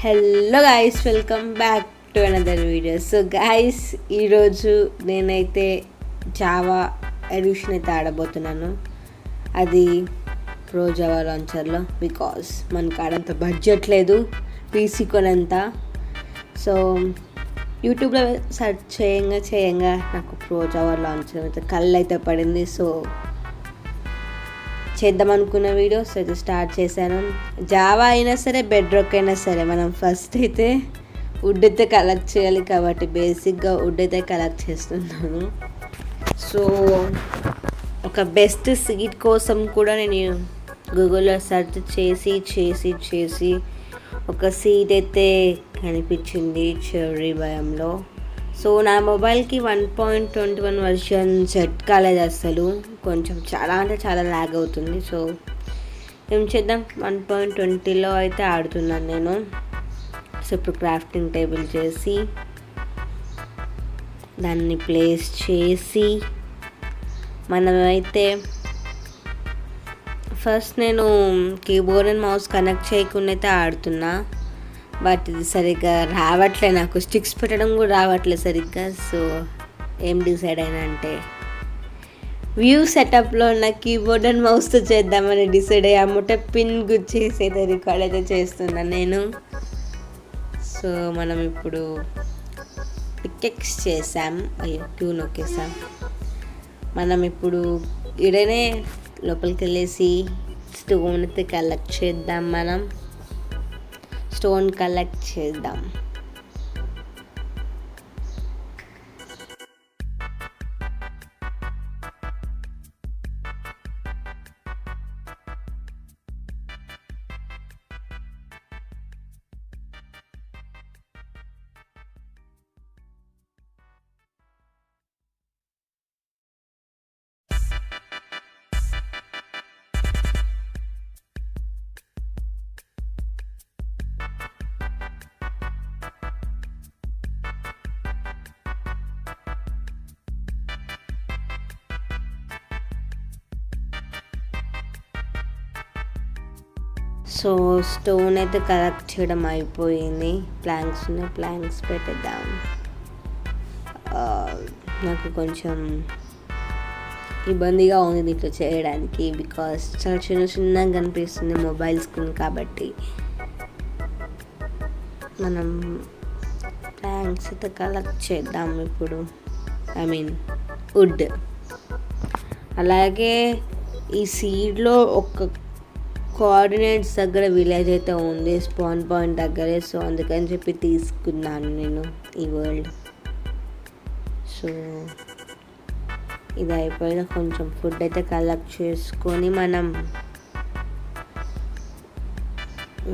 Hello guys, welcome back to another video. So guys, ఈరోజు నేనైతే Java edition అయితే ఆడబోతున్నాను. అది ప్రో జావా లాంచర్లో. బికాస్ మనకు ఆడంత బడ్జెట్ లేదు పీసీ కొనంత. సో యూట్యూబ్లో సెర్చ్ చేయంగా నాకు ప్రో జావా లాంచర్ అయితే కళ్ళు అయితే పడింది. సో చేద్దాం అనుకున్న వీడియోస్ అయితే స్టార్ట్ చేశాను. జావా అయినా సరే, బెడ్రాక్ అయినా సరే, మనం ఫస్ట్ అయితే వుడ్ అయితే కలెక్ట్ చేయాలి కాబట్టి బేసిక్గా వుడ్ అయితే కలెక్ట్ చేస్తున్నాను. సో ఒక బెస్ట్ సీట్ కోసం కూడా నేను గూగుల్లో సెర్చ్ చేసి ఒక సీట్ అయితే కనిపించింది చెర్రీ భయంలో. సో నా మొబైల్కి 1.21 వర్షన్ సెట్ కాలేదు అసలు. కొంచెం చాలా ల్యాగ్ అవుతుంది. సో ఏం చేద్దాం, 1.20లో అయితే ఆడుతున్నాను నేను. సో ఇప్పుడు క్రాఫ్టింగ్ టేబుల్ చేసి దాన్ని ప్లేస్ చేసి మనమైతే ఫస్ట్ నేను కీబోర్డ్ అండ్ మౌస్ కనెక్ట్ చేయకుండా అయితే ఆడుతున్నా. బట్ ఇది సరిగ్గా రావట్లే, నాకు స్టిక్స్ పెట్టడం కూడా రావట్లేదు సరిగ్గా. సో ఏం డిసైడ్ అయినా అంటే వ్యూ సెటప్లో ఉన్న కీబోర్డ్ అండ్ మౌస్తో చేద్దామని డిసైడ్ అయ్యి అమ్మటే పిన్ గుచ్చేసి అయితే రికార్డ్ అయితే చేస్తున్నాను నేను. సో మనం ఇప్పుడు పికెక్స్ చేసాం, క్యూ నొక్కేసాం. మనం ఇప్పుడు ఇడనే లోపలికి వెళ్ళేసి స్టోన్ అయితే కలెక్ట్ చేద్దాం. స్టోన్ కలెక్ట్ చేద్దాం. సో స్టోన్ అయితే కలెక్ట్ చేయడం అయిపోయింది. ప్లాంక్స్ ఉన్నాయి, ప్లాంక్స్ పెట్టేద్దాం. నాకు కొంచెం ఇబ్బందిగా ఉంది దీంట్లో చేయడానికి, బికాస్ చాలా చిన్నగా కనిపిస్తుంది మొబైల్ స్క్రీన్ కాబట్టి. మనం ప్లాంక్స్ అయితే కలెక్ట్ చేద్దాం ఇప్పుడు, వుడ్. అలాగే ఈ సీడ్లో ఒక కోఆర్డినేట్స్ దగ్గర విలేజ్ అయితే ఉంది, స్పాన్ పాయింట్ దగ్గరే. సో అందుకని చెప్పి తీసుకున్నాను నేను ఈ వరల్డ్. సో ఇది అయిపోయిన కొంచెం ఫుడ్ అయితే కలెక్ట్ చేసుకొని మనం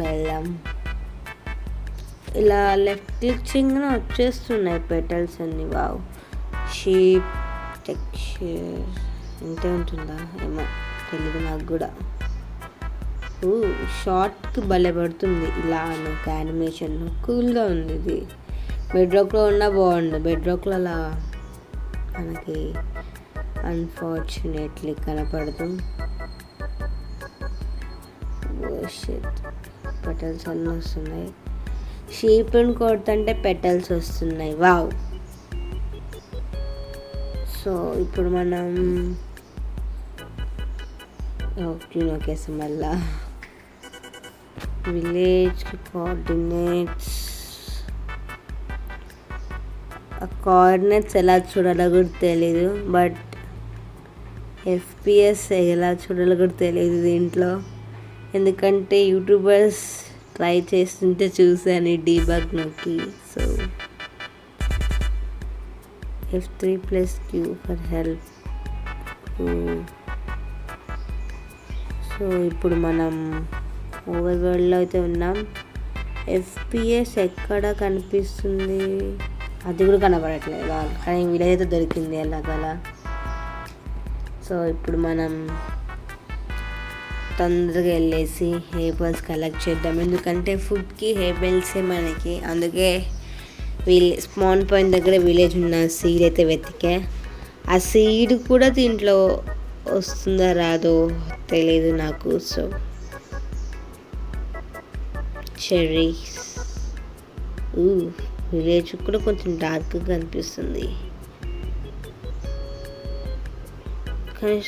వెళ్దాం. ఇలా లెఫ్ట్ క్లిక్ చేయగానే వచ్చేస్తున్నాయి పెటల్స్ అన్ని. వావ్, షీప్ టెక్స్చర్ ఇంతే ఉంటుందా ఏమో తెలీదు నాకు కూడా. షార్ట్కి భలే పడుతుంది ఇలా నాకు యానిమేషన్, కూల్గా ఉంది. ఇది బెడ్రాక్లో ఉన్నా బాగుండు. బెడ్రాక్లో అలా మనకి అన్ఫార్చునేట్లీ కనపడదు. పెటల్స్ అన్నీ వస్తున్నాయి. షీప్ని కొడుతుంటే పెటల్స్ వస్తున్నాయి. వావ్. సో ఇప్పుడు మనం ఓకేసాం. మళ్ళా విలేజ్ కోఆర్డినేట్స్, ఆ కోఆర్డినేట్స్ ఎలా చూడాలో కూడా తెలీదు. బట్ FPS ఎలా చూడాలో కూడా తెలియదు దీంట్లో, ఎందుకంటే యూట్యూబర్స్ ట్రై చేస్తుంటే చూసాను డీబగ్ నొక్కి. So F3+Q for help. So ఇప్పుడు మనం ఓవర్ వరల్డ్లో అయితే ఉన్నాం. FPS ఎక్కడ కనిపిస్తుంది, అది కూడా కనపడట్లేదు వాళ్ళు, కానీ విలేజ్ అయితే దొరికింది ఎలాగలా. సో ఇప్పుడు మనం తొందరగా వెళ్ళేసి హేబల్స్ కలెక్ట్ చేద్దాం, ఎందుకంటే ఫుడ్కి హేబల్సే మనకి. అందుకే స్పాన్ పాయింట్ దగ్గర విలేజ్ ఉన్న సీడ్ అయితే వెతికా. ఆ సీడ్ కూడా దీంట్లో వస్తుందా రాదో తెలియదు నాకు. సో చెర్రీస్ విలేజ్ కూడా కొంచెం డార్క్గా కనిపిస్తుంది, కానీ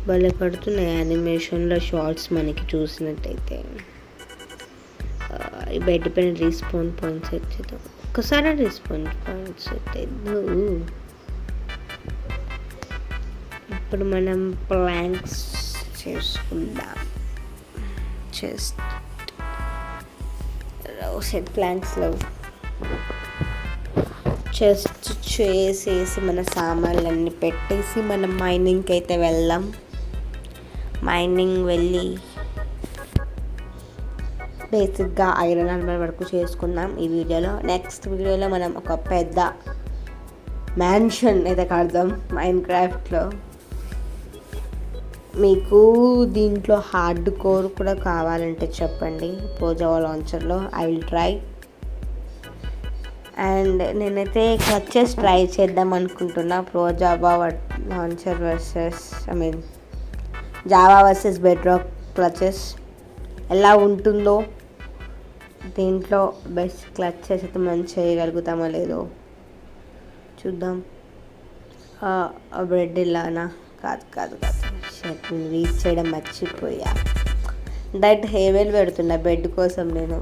భలే పడుతున్నాయి యానిమేషన్లో షార్ట్స్ మనకి చూసినట్టయితే. ఈ బెడ్ పైన రీస్పాన్ పాయింట్ సెట్ చేద్దాం, ఒక్కసారి రీస్పాన్ పాయింట్ సెట్ చేద్దాం. ఇప్పుడు మనం ప్లాంక్స్ చేసుకుందాం. చెస్ట్ సెట్ ప్లాంక్స్లో చెస్ట్ చేసేసి మన సామాన్లన్నీ పెట్టేసి మనం మైనింగ్కి అయితే వెళ్దాం. మైనింగ్ వెళ్ళి బేసిక్గా ఐరన్ ఆర్మర్ వరకు చేసుకుందాం ఈ వీడియోలో. నెక్స్ట్ వీడియోలో మనం ఒక పెద్ద మ్యాన్షన్ అయితే కడదాం మైన్క్రాఫ్ట్లో. మీకు దీంట్లో హార్డ్ కోర్ కూడా కావాలంటే చెప్పండి ప్రోజావా లాంచర్లో, ఐ విల్ ట్రై. అండ్ నేనైతే క్లచెస్ ట్రై చేద్దాం అనుకుంటున్నా, Pojav launcher versus Java versus Bedrock clutches ఎలా ఉంటుందో, దీంట్లో బెస్ట్ క్లచెస్ అయితే మనం చేయగలుగుతామో లేదో చూద్దాం. బ్రెడ్ ఇలానా? కాదు షర్ట్ రీచ్ చేయడం మర్చిపోయా. డైరెక్ట్ హేవెల్ పెడుతున్నా బెడ్ కోసం నేను.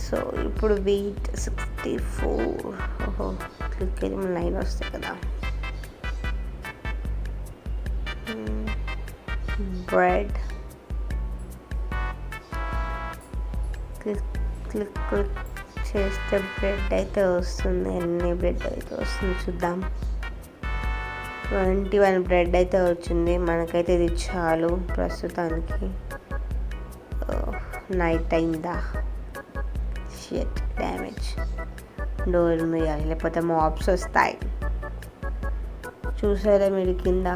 సో ఇప్పుడు వెయిట్ 64. క్లిక్ అయితే మన 9 వస్తాయి కదా. బ్రెడ్ క్లిక్ చేస్తే బ్రెడ్ అయితే వస్తుంది. ఎన్ని బ్రెడ్ అయితే వస్తుంది చూద్దాం. 21 బ్రెడ్ అయితే వచ్చింది. మనకైతే ఇది చాలు ప్రస్తుతానికి. నైట్ అయిందా? Shit, damage. డోర్ వేయాలి లేకపోతే మాబ్స్ వస్తాయి. చూసారా మీరు కింద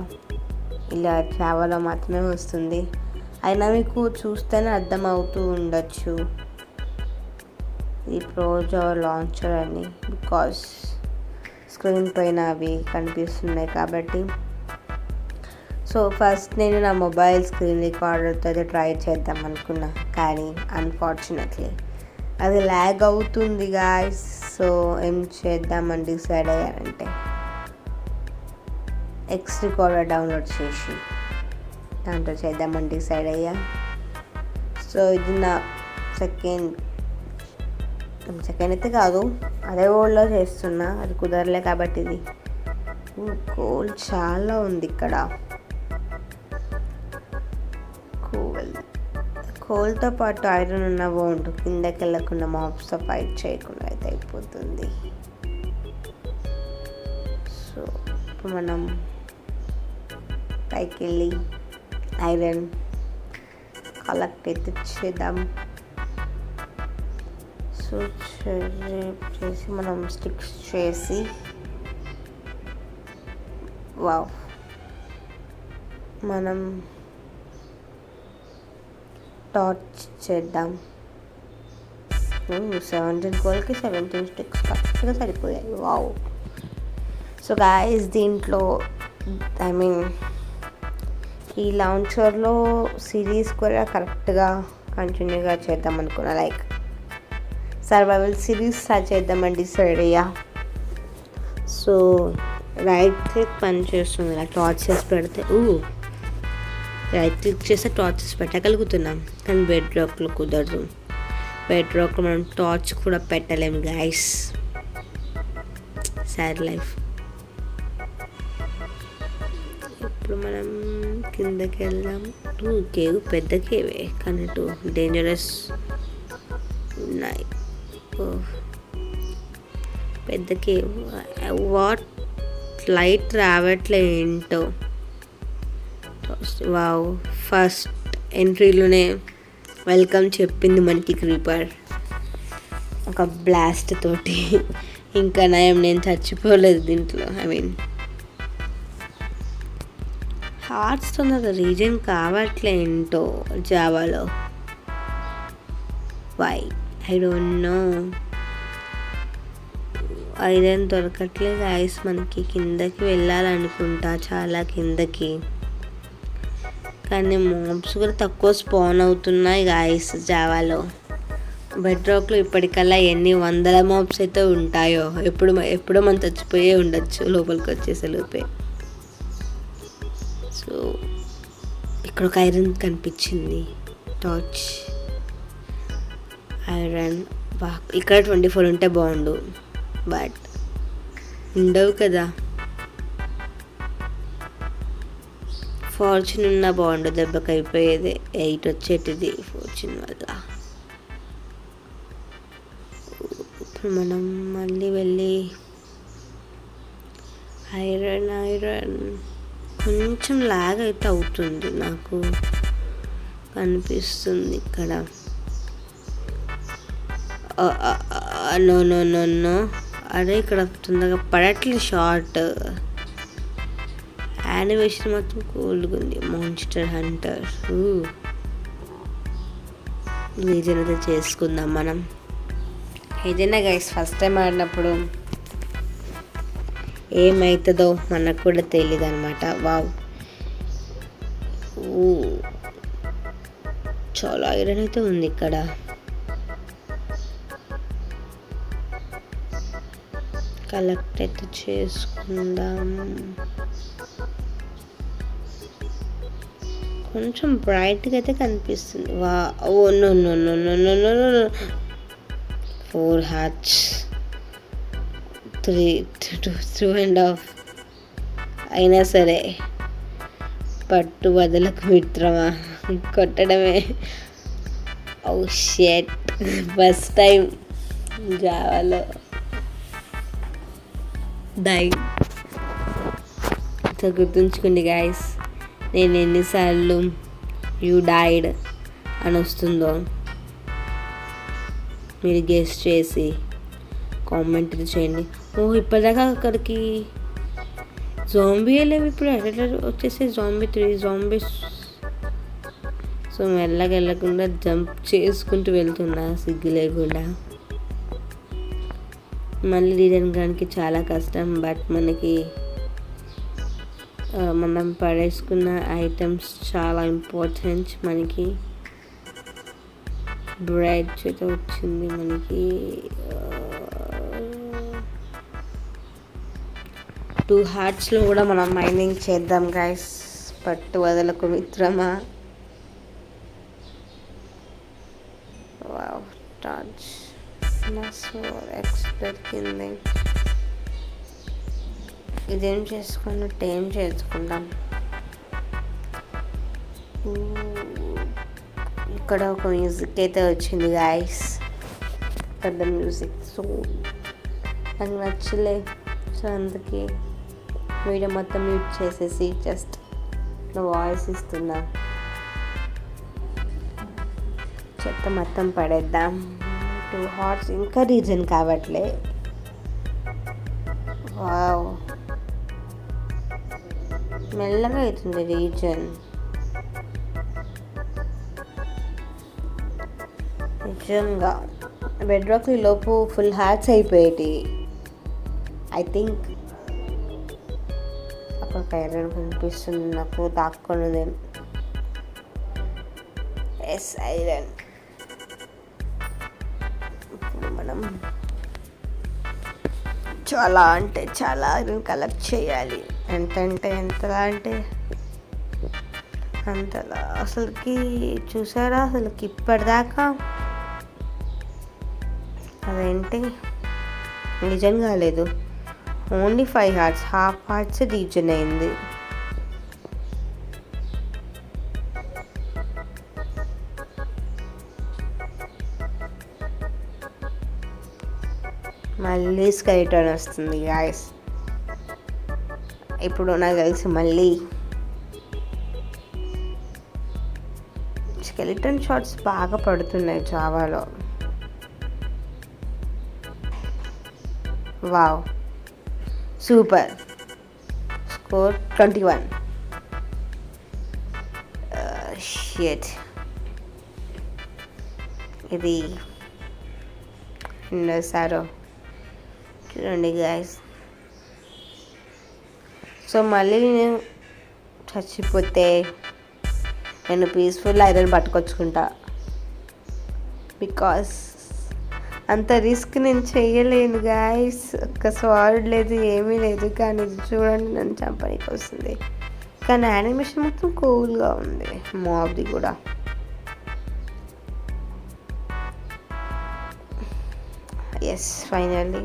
ఇలా చావలో మాత్రమే వస్తుంది. అయినా మీకు చూస్తేనే అర్థమవుతూ ఉండొచ్చు ఈ ప్రోజావా లాంచర్ అని, బికాస్ స్క్రీన్ పైన అవి కనిపిస్తున్నాయి కాబట్టి. సో ఫస్ట్ నేను నా మొబైల్ స్క్రీన్ రికార్డర్తో అయితే ట్రై చేద్దాం అనుకున్నా, కానీ అన్ఫార్చునేట్లీ అది ల్యాగ్ అవుతుంది గాయ్స్. సో ఏం చేద్దామని డిసైడ్ అయ్యారంటే ఎక్స్ రికార్డర్ డౌన్లోడ్ చేసి దాంట్లో చేద్దామని డిసైడ్ అయ్యా. సో ఇది నా సెకండ్ అయితే కాదు, అదే ఓల్డ్లో చేస్తున్నా, అది కుదరలే కాబట్టి ఇది. కోల్ చాలా ఉంది ఇక్కడ. కోల్తో పాటు ఐరన్ ఉన్న బాగుంటుంది, కిందకి వెళ్ళకుండా మాబ్స్తో ఫైట్ చేయకుండా అయితే అయిపోతుంది. సో ఇప్పుడు మనం పైకి వెళ్ళి ఐరన్ కలెక్ట్ అయితే చేద్దాం. సో చేసి మనం స్టిక్స్ చేసి మనం టార్చ్ చేద్దాం. 17 కోల్కి 17 స్టిక్స్ కరెక్ట్గా సరిపోయాయి. సో గాయ్స్ దీంట్లో ఈ లాంచర్లో సిరీస్ కూడా కరెక్ట్గా కంటిన్యూగా చేద్దాం అనుకున్నా, లైక్ సర్వైవల్ సిరీస్ స్టార్ట్ చేద్దామని డిసైడ్ అయ్యా. సో రైట్ క్లిక్ పని చేస్తుంది, ఇలా టార్చెస్ పెడితే రైట్ క్లిక్ చేస్తే టార్చెస్ పెట్టగలుగుతున్నాం, కానీ బెడ్ రాక్లో కుదరదు. బెడ్ రాక్లో మనం టార్చ్ కూడా పెట్టలేము గైస్, సాడ్ లైఫ్. ఇప్పుడు మనం కిందకి వెళ్దాం. కేవ్ పెద్ద కేవే, కానీ డేంజరస్ ఉన్నాయి. పెద్ద కేవ్. వాట్ లైట్ రావట్లే ఏంటో. ఫస్ట్ ఎంట్రీలోనే వెల్కమ్ చెప్పింది మనకి క్రీపర్ ఒక బ్లాస్ట్ తోటి. ఇంకా నయం నేను చచ్చిపోలేదు దీంట్లో. హార్ట్స్ తొందరగా రీజన్ కావట్లే ఏంటో జావాలో. Why I don't know. Iron దొరకట్లే గాయస్ మనకి. కిందకి వెళ్ళాలనుకుంటా, చాలా కిందకి, కానీ మాబ్స్ కూడా తక్కువ స్పాన్ అవుతున్నాయి గాయస్ జావాలో. బెడ్ రాక్లో ఇప్పటికల్లా ఎన్ని వందల మాప్స్ అయితే ఉంటాయో, ఎప్పుడో మనం చచ్చిపోయే ఉండొచ్చు లోపలికి వచ్చేసే లోపే. సో ఇక్కడ ఒక ఐరన్ కనిపించింది, టార్చ్ ఐరన్. ఇక్కడ 24 ఉంటే బాగుండు, బట్ ఉండవు కదా. ఫార్చ్యూన్ ఉన్నా బాగుండు, దెబ్బకి అయిపోయేది. 8 వచ్చేటిది ఫార్చ్యూన్ వల్ల. ఇప్పుడు మనం మళ్ళీ వెళ్ళి ఐరన్ కొంచెం లాగ్ అయితే అవుతుంది, నాకు కనిపిస్తుంది ఇక్కడ. నో అదే ఇక్కడ తొందరగా పడట్లేదు షార్ట్. యానిమేషన్ మాత్రం కూల్గా ఉంది. మాన్స్టర్ హంటర్ రీజన్ అయితే చేసుకుందాం మనం. ఏదైనా గైస్ ఫస్ట్ టైం ఆడినప్పుడు ఏమవుతుందో మనకు కూడా తెలియదు అనమాట. వావ్, చాలా ఐరన్ అయితే ఉంది ఇక్కడ. కలెక్ట్ అయితే చేసుకుందాం. కొంచెం బ్రైట్గా అయితే కనిపిస్తుంది. వా ఓ నో 4 hearts, 3.5 అయినా సరే పట్టు వదలకు మిత్రమా, కొట్టడమే. ఓ షిట్, ఫస్ట్ టైం జావాలో డై. గుర్తుంచుకోండి గాయస్, నేను ఎన్నిసార్లు యూ డైడ్ అని వస్తుందో మీరు గెస్ చేసి కామెంట్ చేయండి. ఇప్పటిదాకా అక్కడికి జాంబీ లేవు, ఇప్పుడు ఎట్లా వచ్చేసి జాంబీ 3 zombies. సో మెల్లగా వెళ్ళకుండా జంప్ చేసుకుంటూ వెళ్తున్నా సిగ్గు లేకుండా. మళ్ళీ రీజన్ కానికి చాలా కష్టం, బట్ మనకి మనం పడేసుకున్న ఐటమ్స్ చాలా ఇంపార్టెంట్. మనకి బ్రెడ్ అయితే వచ్చింది, మనకి 2 heartsలో కూడా మనం మైనింగ్ చేద్దాం గైస్. పట్టు వదలకు మిత్రమా. వావ్, టార్చ్ ఎక్స్ప్లోర్ కింద. ఇదేం చేసుకున్నట్టు ఏం చేసుకుందాం. ఇక్కడ ఒక మ్యూజిక్ అయితే వచ్చింది గాయస్, పెద్ద మ్యూజిక్. సో నాకు నచ్చలే, సో అందుకే వీడియో మొత్తం మ్యూట్ చేసేసి జస్ట్ నా వాయిస్ ఇస్తున్నా. చెత్త మొత్తం పడేద్దాం. 2 hearts ఇంకా రీజన్ కావట్లే. వావ్, మెల్లగా అవుతుంది రీజన్. నిజంగా బెడ్ రాక్ లోపు ఫుల్ హ్యాట్స్ అయిపోయేటి. ఐ థింక్ అక్కడ ఐరన్ కనిపిస్తుంది నాకు, దాక్కున్నది. Yes, iron. ఇప్పుడు మనం చాలా ఐరన్ కలెక్ట్ చేయాలి. ఎంతలా అంటే అంతలా. అసలుకి చూసారా, అసలుకి ఇప్పటిదాకా అదేంటి రీజన్ కాలేదు. Only 5 hearts, half hearts reason అయింది. మళ్ళీ స్కెలిటన్ వస్తుంది గాయస్. ఇప్పుడు నాకు తెలిసి మళ్ళీ స్కెలిటన్ షాట్స్ బాగా పడుతున్నాయి జావాలో. Wow, super. స్కోర్ 21. షిట్, ఇది ఎన్నోసారో చూడండి గాయస్. సో మళ్ళీ నేను చచ్చిపోతే నేను పీస్ఫుల్ ఐరన్ పట్టుకొచ్చుకుంటా, బికాస్ అంత రిస్క్ నేను చెయ్యలేను గాయస్. ఒక్క స్వాడ్ లేదు, ఏమీ లేదు. కానీ ఇది చూడండి నన్ను చంపడానికి వస్తుంది. కానీ యానిమేషన్ మొత్తం కూల్గా ఉంది. మాబ్ది కూడా ఎస్ ఫైనల్లీ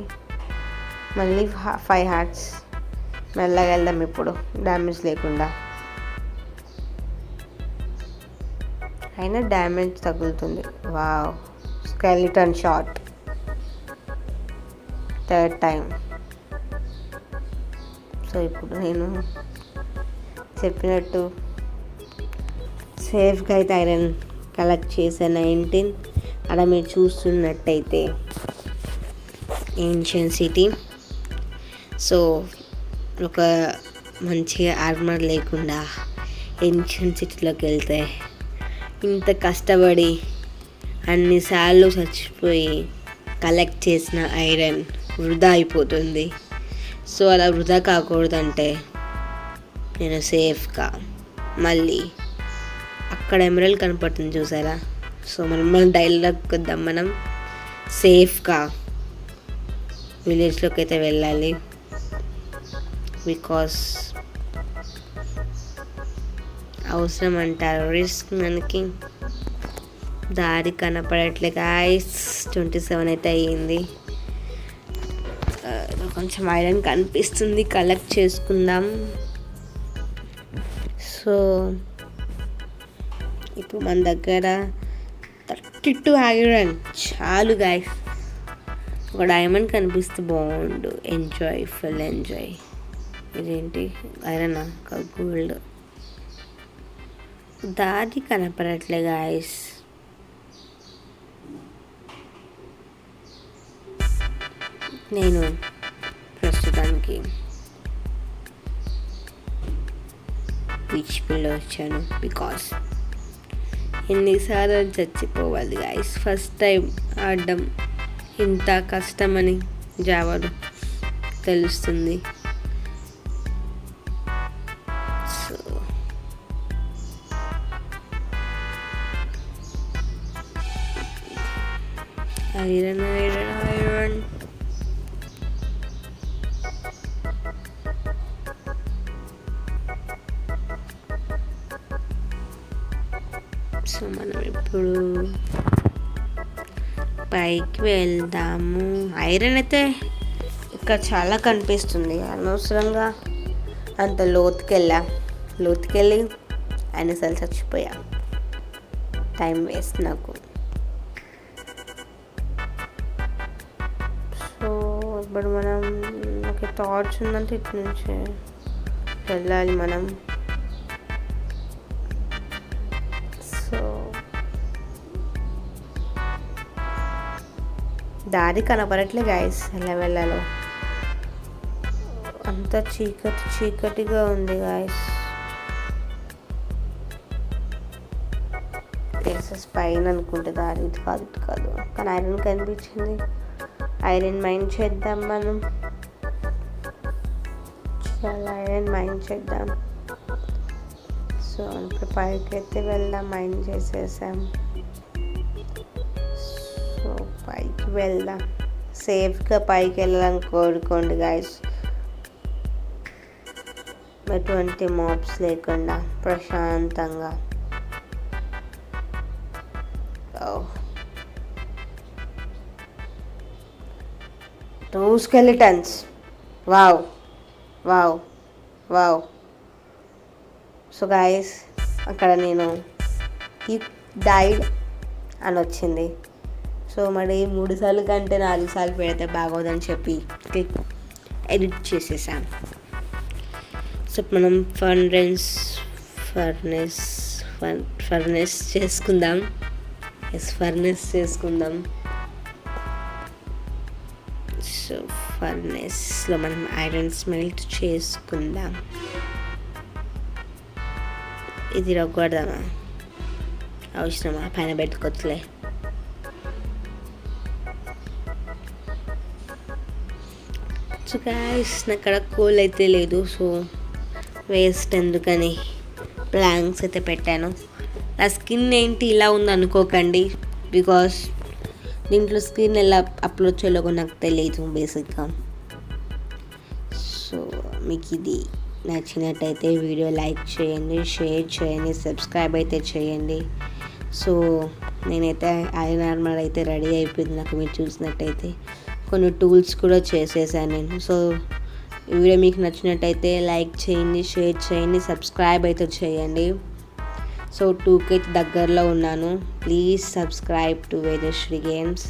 మళ్ళీ 5 హార్ట్స్. మెల్లగా వెళ్దాం ఇప్పుడు, డ్యామేజ్ లేకుండా. అయినా డ్యామేజ్ తగులుతుంది. Wow, skeleton shot 3rd time. So ఇప్పుడు నేను చెప్పినట్టు సేఫ్గా అయితే ఐరన్ కలెక్ట్ చేశాను. 19 అక్కడ మీరు చూస్తున్నట్టయితే ఏన్షియన్ సిటీ. సో ఒక మంచిగా ఆర్మర్ లేకుండా ఏన్షియన్ సిటీలోకి వెళ్తే ఇంత కష్టపడి అన్నిసార్లు చచ్చిపోయి కలెక్ట్ చేసిన ఐరన్ వృధా అయిపోతుంది. సో అలా వృధా కాకూడదంటే నేను సేఫ్గా మళ్ళీ అక్కడ ఎమరల్డ్ కనపడుతుంది చూసారా. సో మనం డైలాగ్ కొద్దాం, మనం సేఫ్గా విలేజ్లోకి అయితే వెళ్ళాలి. బికాస్ అవసరం అంటారు, రిస్క్. మనకి దారి కనపడట్లే గాయ్స్. 27 అయితే అయ్యింది. కొంచెం ఐరన్ కనిపిస్తుంది, కలెక్ట్ చేసుకుందాం. సో ఇప్పుడు మన దగ్గర 32 ఐరన్ చాలు గాయ్స్. ఒక డైమండ్ కనిపిస్తే బాగుండు. Enjoy, full enjoy. ఇదేంటి ఐరన్ గోల్డ్. దారి కనపడట్లే గాయస్. నేను ప్రస్తుతానికి బీచ్ పిల్ల వచ్చాను. బికాస్ ఎన్నిసార్లు చచ్చిపోవాలి గాయస్. ఫస్ట్ టైం ఆడడం ఇంత కష్టమని జావాలో తెలుస్తుంది. So iron iron iron. So మనం ఇప్పుడు పైకి వెళ్దాము. ఐరన్ అయితే ఇక్కడ చాలా కనిపిస్తుంది. అనవసరంగా అంత లోతుకెళ్ళి అయినసార్లు చచ్చిపోయా. టైం వేస్ట్ నాకు. సో ఇప్పుడు మనం ఒక టార్చ్ ఉందంటే ఇటు నుంచి వెళ్ళాలి మనం. సో దారి కనపడట్లే గాయస్, ఎలా వెళ్ళాలో. అంత చీకటిగా ఉంది గాయస్. ప్లేసెస్ పైన అనుకుంటే దారి ఇటు కాదు. కానీ ఐరన్ కనిపించింది. ఐరన్ మైన్ చేద్దాం మనం. చాలా ఐరన్ మైన్ చేద్దాం. సో ఇప్పుడు పైకి అయితే వెళ్దాం. మైన్ చేసేసాం. సో పైకి వెళ్దాం. సేఫ్గా పైకి వెళ్ళాలని కోరుకోండి గాయస్. ఎటువంటి మాబ్స్ లేకుండా ప్రశాంతంగా. Two skeletons. Wow. So guys అక్కడ నేను ఈ డైడ్ అని వచ్చింది. సో మరి 3 సార్లు కంటే 4 సార్లు పెడితే బాగోదని చెప్పి ఎడిట్ చేసేసాం. సో మనం ఫర్నెస్ చేసుకుందాం. సో ఫర్నెస్లో మనం ఐరన్ స్మెల్ట్ చేసుకుందాం. ఇది రొగ్గొడదామా? అవసరమా? పైన పెట్టుకోవచ్చులే. సో గాయ్స్ అక్కడ కోల్ అయితే లేదు. సో వేస్ట్ ఎందుకని ప్లాంక్స్ అయితే పెట్టాను. నా స్కిన్ ఏంటి ఇలా ఉంది అనుకోకండి. బికాస్ దీంట్లో స్క్రీన్ ఎలా అప్లోడ్ చేయాలో కూడా నాకు తెలియదు బేసిక్గా. సో మీకు ఇది నచ్చినట్టయితే వీడియో లైక్ చేయండి, షేర్ చేయండి, సబ్స్క్రైబ్ అయితే చేయండి. సో నేనైతే ఐరన్ ఆర్మర్ అయితే రెడీ అయిపోయింది. నాకు మీరు చూసినట్టయితే కొన్ని టూల్స్ కూడా చేసేసాను నేను. సో ఈ వీడియో మీకు నచ్చినట్టయితే లైక్ చేయండి, షేర్ చేయండి, సబ్స్క్రైబ్ అయితే చేయండి. సో 2K దగ్గరలో ఉన్నాను. Please subscribe to Vedasri games.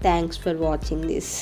Thanks for watching this.